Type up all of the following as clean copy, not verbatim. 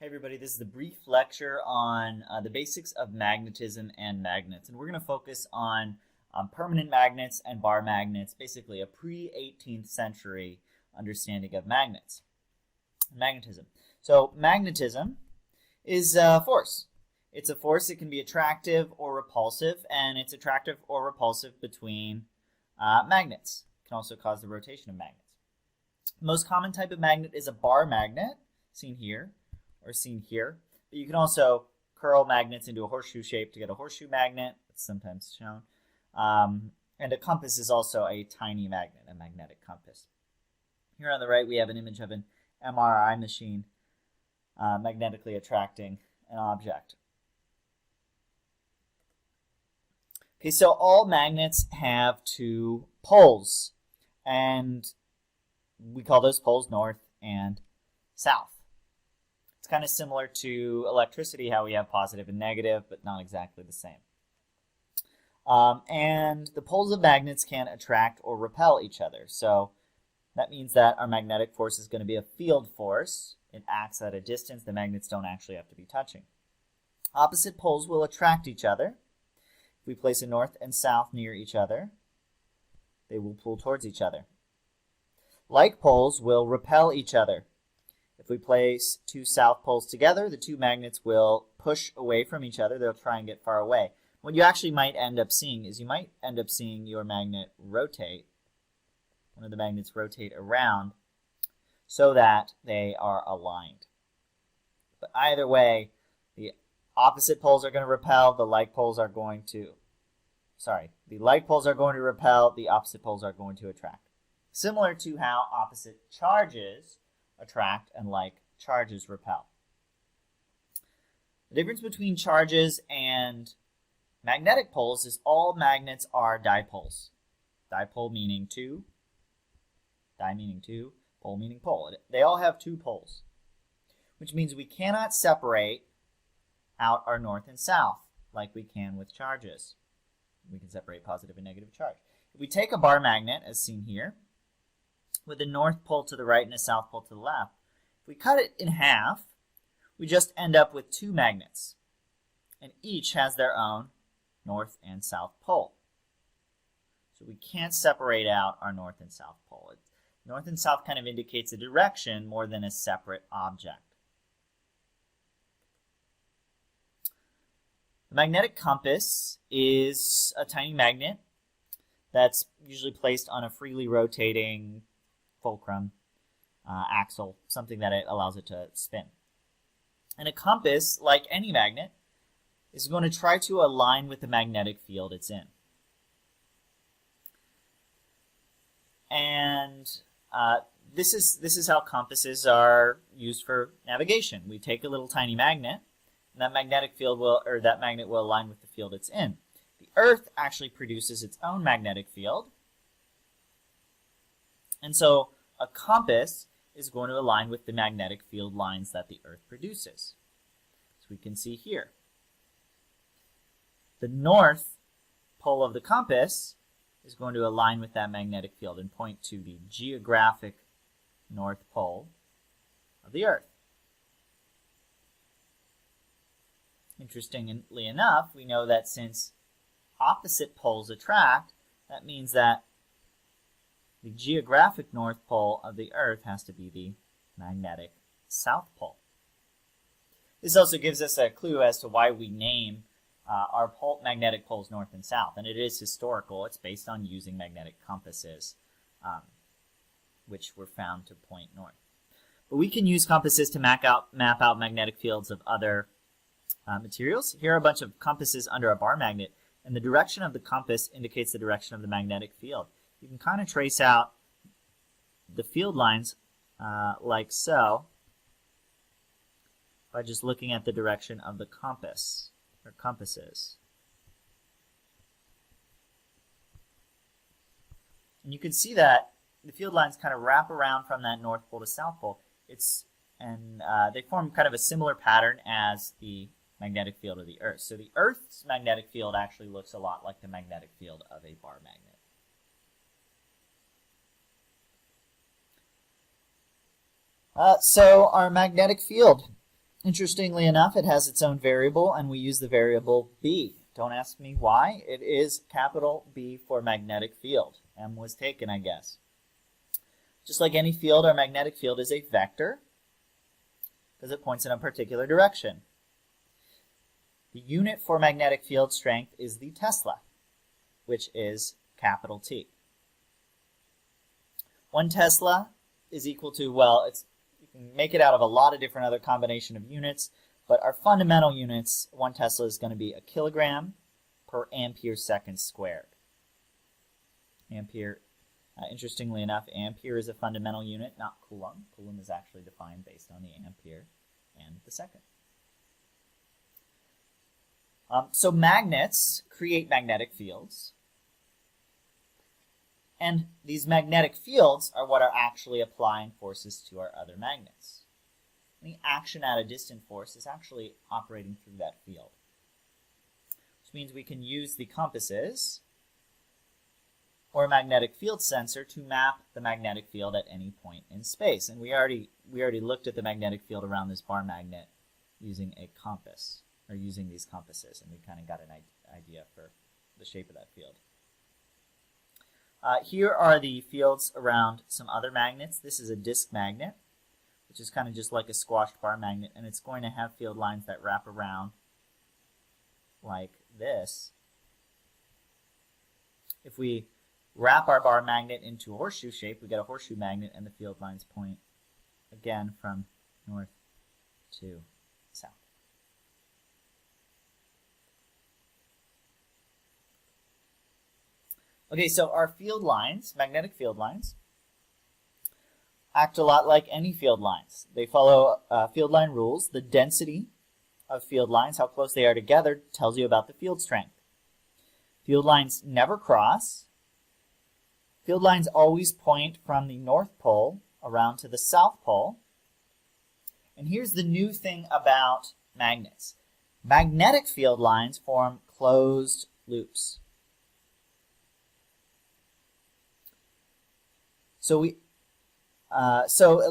Hey everybody, this is the brief lecture on the basics of magnetism and magnets. And we're going to focus on permanent magnets and bar magnets, basically a pre-18th century understanding of magnets. Magnetism. So magnetism is a force. It's a force that can be attractive or repulsive, and it's attractive or repulsive between magnets. It can also cause the rotation of magnets. The most common type of magnet is a bar magnet, seen here. Or seen here. But you can also curl magnets into a horseshoe shape to get a horseshoe magnet. It's sometimes shown. And a compass is also a tiny magnet, a magnetic compass. Here on the right, we have an image of an MRI machine magnetically attracting an object. Okay, so all magnets have two poles, and we call those poles north and south. It's kind of similar to electricity, how we have positive and negative, but not exactly the same. And the poles of magnets can attract or repel each other. So that means that our magnetic force is going to be a field force. It acts at a distance. The magnets don't actually have to be touching. Opposite poles will attract each other. If we place a north and south near each other, they will pull towards each other. Like poles will repel each other. If we place two south poles together, the two magnets will push away from each other. They'll try and get far away. What you actually might end up seeing is you might end up seeing your magnet rotate. One of the magnets rotate around so that they are aligned. But either way, the opposite poles are going to repel. The like poles are going to, the like poles are going to repel. The opposite poles are going to attract. Similar to how opposite charges attract and like charges repel. The difference between charges and magnetic poles is all magnets are dipoles. Dipole meaning two, di meaning two, pole meaning pole. They all have two poles, which means we cannot separate out our north and south like we can with charges. We can separate positive and negative charge. If we take a bar magnet, as seen here, with a north pole to the right and a south pole to the left, if we cut it in half, we just end up with two magnets, and each has their own north and south pole. So we can't separate out our north and south pole. North and south kind of indicates a direction more than a separate object. The magnetic compass is a tiny magnet that's usually placed on a freely rotating fulcrum, axle, something that it allows it to spin. And a compass, like any magnet, is going to try to align with the magnetic field it's in. And this is how compasses are used for navigation. We take a little tiny magnet, and that magnetic field that magnet will align with the field it's in. The Earth actually produces its own magnetic field. And so a compass is going to align with the magnetic field lines that the Earth produces. So we can see here. The north pole of the compass is going to align with that magnetic field and point to the geographic north pole of the Earth. Interestingly enough, we know that since opposite poles attract, that means that the geographic north pole of the Earth has to be the magnetic south pole. This also gives us a clue as to why we name our magnetic poles north and south, and it is historical. It's based on using magnetic compasses, which were found to point north. But we can use compasses to map out magnetic fields of other materials. Here are a bunch of compasses under a bar magnet, and the direction of the compass indicates the direction of the magnetic field. You can kind of trace out the field lines like so by just looking at the direction of the compass or compasses. And you can see that the field lines kind of wrap around from that north pole to south pole. They form kind of a similar pattern as the magnetic field of the Earth. So the Earth's magnetic field actually looks a lot like the magnetic field of a bar magnet. So our magnetic field. Interestingly enough, it has its own variable, and we use the variable B. Don't ask me why. It is capital B for magnetic field. M was taken, I guess. Just like any field, our magnetic field is a vector because it points in a particular direction. The unit for magnetic field strength is the Tesla, which is capital T. 1 Tesla is equal to, well, you can make it out of a lot of different other combination of units, but our fundamental units, 1 Tesla is going to be a kilogram per ampere second squared. Ampere, interestingly enough, ampere is a fundamental unit, not coulomb. Coulomb is actually defined based on the ampere and the second. So magnets create magnetic fields, and these magnetic fields are what are actually applying forces to our other magnets. Any action at a distant force is actually operating through that field, which means we can use the compasses or a magnetic field sensor to map the magnetic field at any point in space. And we already looked at the magnetic field around this bar magnet using a compass, or using these compasses, and we kind of got an idea for the shape of that field. Here are the fields around some other magnets. This is a disk magnet, which is kind of just like a squashed bar magnet, and it's going to have field lines that wrap around like this. If we wrap our bar magnet into a horseshoe shape, we get a horseshoe magnet, and the field lines point again from north to south. Okay, so our field lines, magnetic field lines, act a lot like any field lines. They follow field line rules. The density of field lines, how close they are together, tells you about the field strength. Field lines never cross. Field lines always point from the North Pole around to the South Pole. And here's the new thing about magnets. Magnetic field lines form closed loops. So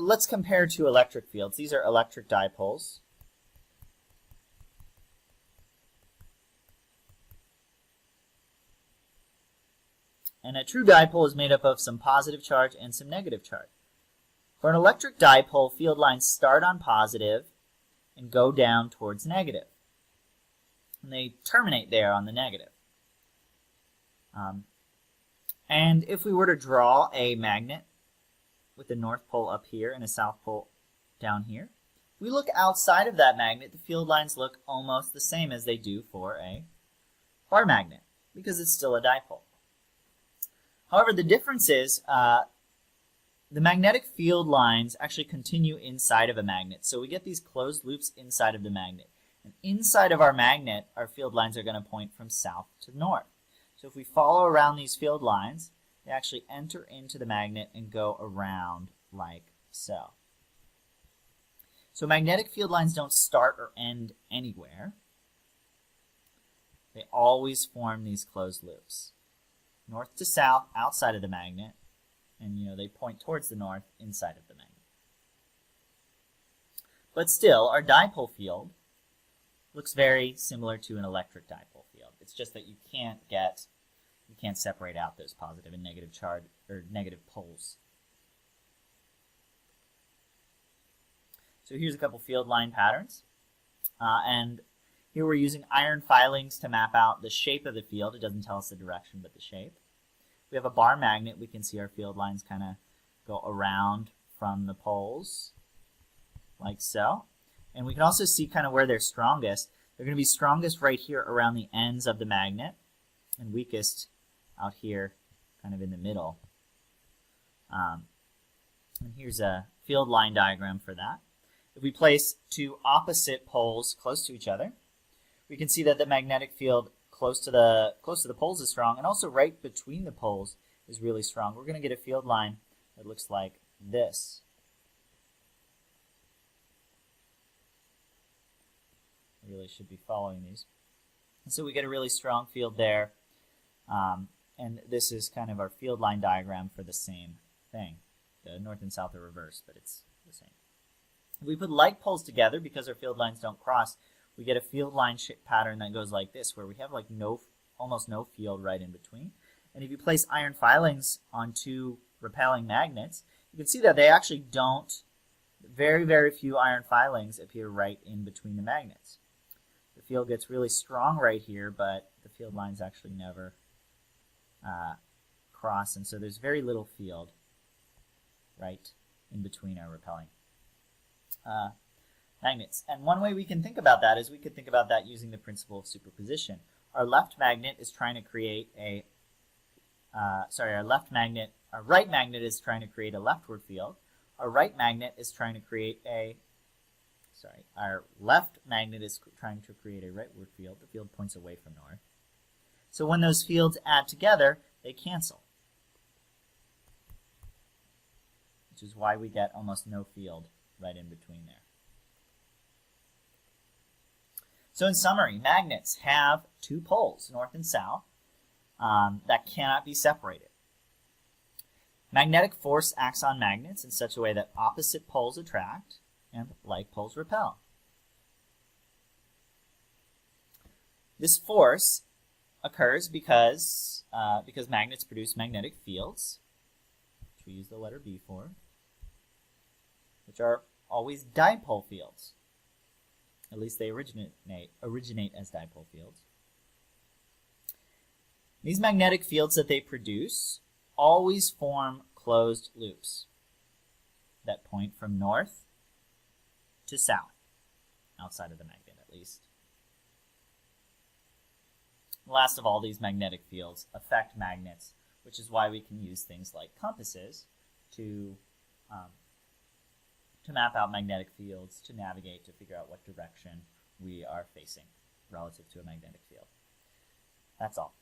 let's compare two electric fields. These are electric dipoles. And a true dipole is made up of some positive charge and some negative charge. For an electric dipole, field lines start on positive and go down towards negative. And they terminate there on the negative. And if we were to draw a magnet with the North Pole up here and a South Pole down here, if we look outside of that magnet, the field lines look almost the same as they do for a bar magnet, because it's still a dipole. However, the difference is the magnetic field lines actually continue inside of a magnet. So we get these closed loops inside of the magnet. And inside of our magnet, our field lines are going to point from south to north. So if we follow around these field lines, they actually enter into the magnet and go around like so. So magnetic field lines don't start or end anywhere. They always form these closed loops. North to south outside of the magnet, and they point towards the north inside of the magnet. But still, our dipole field looks very similar to an electric dipole field. It's just that you can't separate out those positive and negative charge or negative poles. So here's a couple field line patterns, and here we're using iron filings to map out the shape of the field. It doesn't tell us the direction, but the shape. We have a bar magnet. We can see our field lines kind of go around from the poles, like so. And we can also see kind of where they're strongest. They're going to be strongest right here around the ends of the magnet, and weakest out here kind of in the middle. And here's a field line diagram for that. If we place two opposite poles close to each other, we can see that the magnetic field close to the poles is strong, and also right between the poles is really strong. We're going to get a field line that looks like this. I really should be following these. And so we get a really strong field there, and this is kind of our field line diagram for the same thing. The north and south are reversed, but it's the same. If we put like poles together, because our field lines don't cross, we get a field line pattern that goes like this, where we have like almost no field right in between. And if you place iron filings on two repelling magnets, you can see that they actually don't, very, very few iron filings appear right in between the magnets. The field gets really strong right here, but the field lines actually never cross, and so there's very little field right in between our repelling magnets. And one way we can think about that is we could think about that using the principle of superposition. Our left magnet is trying to create a our right magnet is trying to create a leftward field. Our right magnet is trying to create our left magnet is trying to create a rightward field. The field points away from north. So when those fields add together, they cancel, which is why we get almost no field right in between there. So in summary, magnets have two poles, north and south, that cannot be separated. Magnetic force acts on magnets in such a way that opposite poles attract and like poles repel. This force occurs because magnets produce magnetic fields, which we use the letter B for, which are always dipole fields. At least they originate as dipole fields. These magnetic fields that they produce always form closed loops that point from north to south, outside of the magnet at least. Last of all, these magnetic fields affect magnets, which is why we can use things like compasses to map out magnetic fields, to navigate, to figure out what direction we are facing relative to a magnetic field. That's all.